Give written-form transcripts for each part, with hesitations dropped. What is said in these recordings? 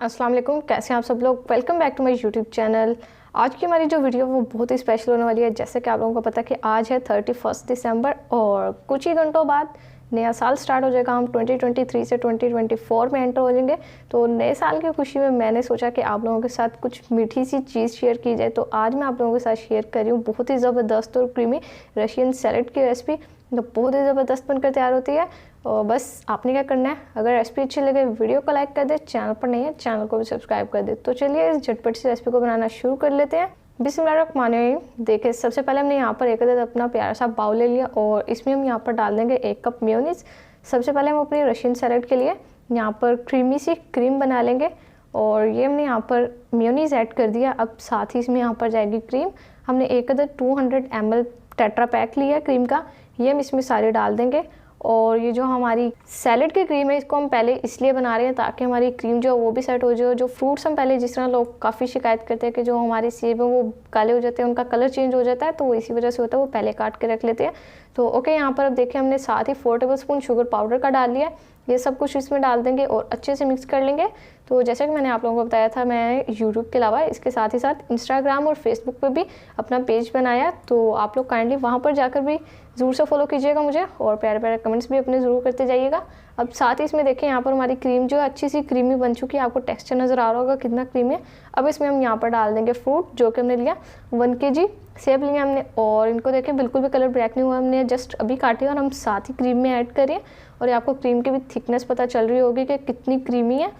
अस्सलाम वालेकुम, कैसे हैं आप सब लोग। Welcome back to my YouTube channel. आज की हमारी जो वीडियो वो बहुत ही स्पेशल होने वाली है। जैसे कि आप लोगों को पता है कि आज है 31 दिसंबर और कुछ ही घंटों बाद नया साल स्टार्ट हो जाएगा। हम 2023 से 2024 में एंटर हो जाएंगे। तो नए साल की खुशी में मैंने सोचा कि आप लोगों के साथ कुछ मीठी सी चीज़ शेयर की जाए। तो आज मैं आप लोगों के साथ शेयर कर रही हूँ बहुत ही ज़बरदस्त और क्रीमी रशियन सैलेड की रेसिपी, जो बहुत ही ज़बरदस्त बनकर तैयार होती है। और बस आपने क्या करना है, अगर रेसिपी अच्छी लगे वीडियो को लाइक कर दे, चैनल पर नहीं है चैनल को भी सब्सक्राइब कर दे। तो चलिए इस झटपट सी रेसिपी को बनाना शुरू कर लेते हैं। बिस्मिल्लाहिर्रहमानिर्रहीम। देखिए, सबसे पहले हमने यहाँ पर एक अदद अपना प्यारा सा बाउल ले लिया और इसमें हम यहाँ पर डाल देंगे 1 कप मेयोनीज। सबसे पहले हम अपनी रशियन सैलेड के लिए यहाँ पर क्रीमी सी क्रीम बना लेंगे और ये हमने यहाँ पर मेयोनीज ऐड कर दिया। अब साथ ही इसमें यहाँ पर जाएगी क्रीम। हमने एक अदद 200 ml टेट्रा पैक लिया क्रीम का, ये हम इसमें सारे डाल देंगे। और ये जो हमारी सैलेड की क्रीम है, इसको हम पहले इसलिए बना रहे हैं ताकि हमारी क्रीम जो वो भी सेट हो जाए। जो फ्रूट्स हम पहले, जिस तरह लोग काफ़ी शिकायत करते हैं कि जो हमारे सेब है वो काले हो जाते हैं, उनका कलर चेंज हो जाता है, तो वो इसी वजह से होता है, वो पहले काट के रख लेते हैं। तो ओके, यहाँ पर अब देखिए हमने साथ ही 4 टेबलस्पून शुगर पाउडर का डाल लिया। ये सब कुछ इसमें डाल देंगे और अच्छे से मिक्स कर लेंगे। तो जैसे कि मैंने आप लोगों को बताया था, मैं यूट्यूब के अलावा इसके साथ ही साथ इंस्टाग्राम और फेसबुक पे भी अपना पेज बनाया, तो आप लोग काइंडली वहाँ पर जाकर भी ज़रूर से फॉलो कीजिएगा मुझे और प्यारे प्यारे कमेंट्स भी अपने ज़रूर करते जाइएगा। अब साथ ही इसमें देखें, यहाँ पर हमारी क्रीम जो है अच्छी सी क्रीमी बन चुकी है। आपको टेक्सचर नज़र आ रहा होगा कितना क्रीमी है। अब इसमें हम यहाँ पर डाल देंगे फ्रूट, जो कि हमने लिया 1 kg सेब लिया हमने और इनको देखें बिल्कुल भी कलर ब्लैक नहीं हुआ, हमने जस्ट अभी काटे और हम साथ ही क्रीम में ऐड करें। और ये आपको क्रीम की भी थिकनेस पता चल रही होगी कि कितनी क्रीमी है।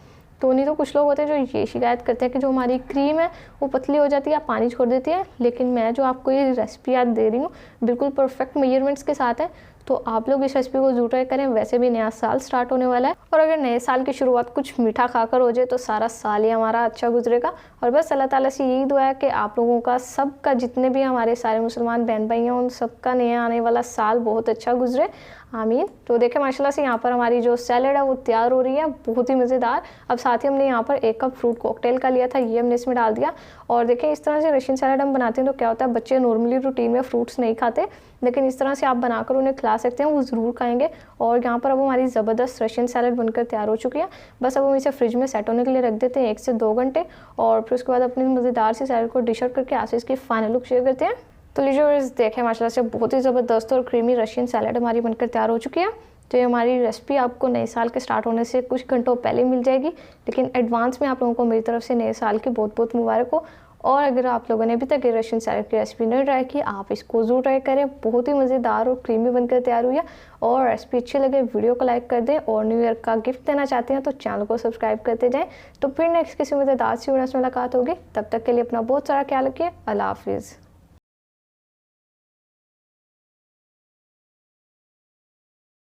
तो नहीं तो कुछ लोग होते हैं जो ये शिकायत करते हैं कि जो हमारी क्रीम है वो पतली हो जाती है, पानी छोड़ देती है। लेकिन मैं जो आपको ये रेसिपी आज दे रही हूँ बिल्कुल परफेक्ट मेजरमेंट्स के साथ है, तो आप लोग इस रेसिपी को जरूर ट्राई करें। वैसे भी नया साल स्टार्ट होने वाला है और अगर नए साल की शुरुआत कुछ मीठा खाकर हो जाए तो सारा साल ही हमारा अच्छा गुजरेगा। और बस अल्लाह ताला से यही दुआ है कि आप लोगों का, सबका, जितने भी हमारे सारे मुसलमान बहन भाई हैं, उन सबका नया आने वाला साल बहुत अच्छा गुजरे, आमीन। तो देखें माशाल्लाह से यहाँ पर हमारी जो सैलेड है वो तैयार हो रही है, बहुत ही मज़ेदार। अब साथ ही हमने यहाँ पर 1 कप फ्रूट कॉकटेल का लिया था, ये हमने इसमें डाल दिया। और देखें, इस तरह से रशियन सैलेड हम बनाते हैं तो क्या होता है, बच्चे नॉर्मली रूटीन में फ्रूट्स नहीं खाते, लेकिन इस तरह से आप बनाकर उन्हें खिला सकते हैं, वो ज़रूर खाएंगे। और यहाँ पर अब हमारी ज़बरदस्त रशियन सैलेड बनकर तैयार हो चुकी है। बस अब हम इसे फ्रिज में सेट होने के लिए रख देते हैं 1 से 2 घंटे और फिर उसके बाद अपनी मज़ेदार सी सैलेड को डिश आउट करके आपसे इसकी फाइनल लुक शेयर करते हैं। तो लीजिए देखें, माशाल्लाह से बहुत ही ज़बरदस्त और क्रीमी रशियन सैलेड हमारी बनकर तैयार हो चुकी है। तो ये हमारी रेसिपी आपको नए साल के स्टार्ट होने से कुछ घंटों पहले मिल जाएगी, लेकिन एडवांस में आप लोगों को मेरी तरफ से नए साल की बहुत बहुत मुबारक हो। और अगर आप लोगों ने अभी तक ये रशियन सैलेड की रेसिपी नहीं ट्राई की, आप इसको ज़रूर ट्राई करें। बहुत ही मज़ेदार और क्रीमी बनकर तैयार हुई है। और रेसिपी अच्छी लगे वीडियो को लाइक कर दें और न्यू ईयर का गिफ्ट देना चाहते हैं तो चैनल को सब्सक्राइब करते जाएँ। तो फिर नेक्स्ट किसी मज़ेदार सी वीडियो से मुलाकात होगी, तब तक के लिए अपना बहुत सारा ख्याल रखिए। अल्लाह हाफिज़।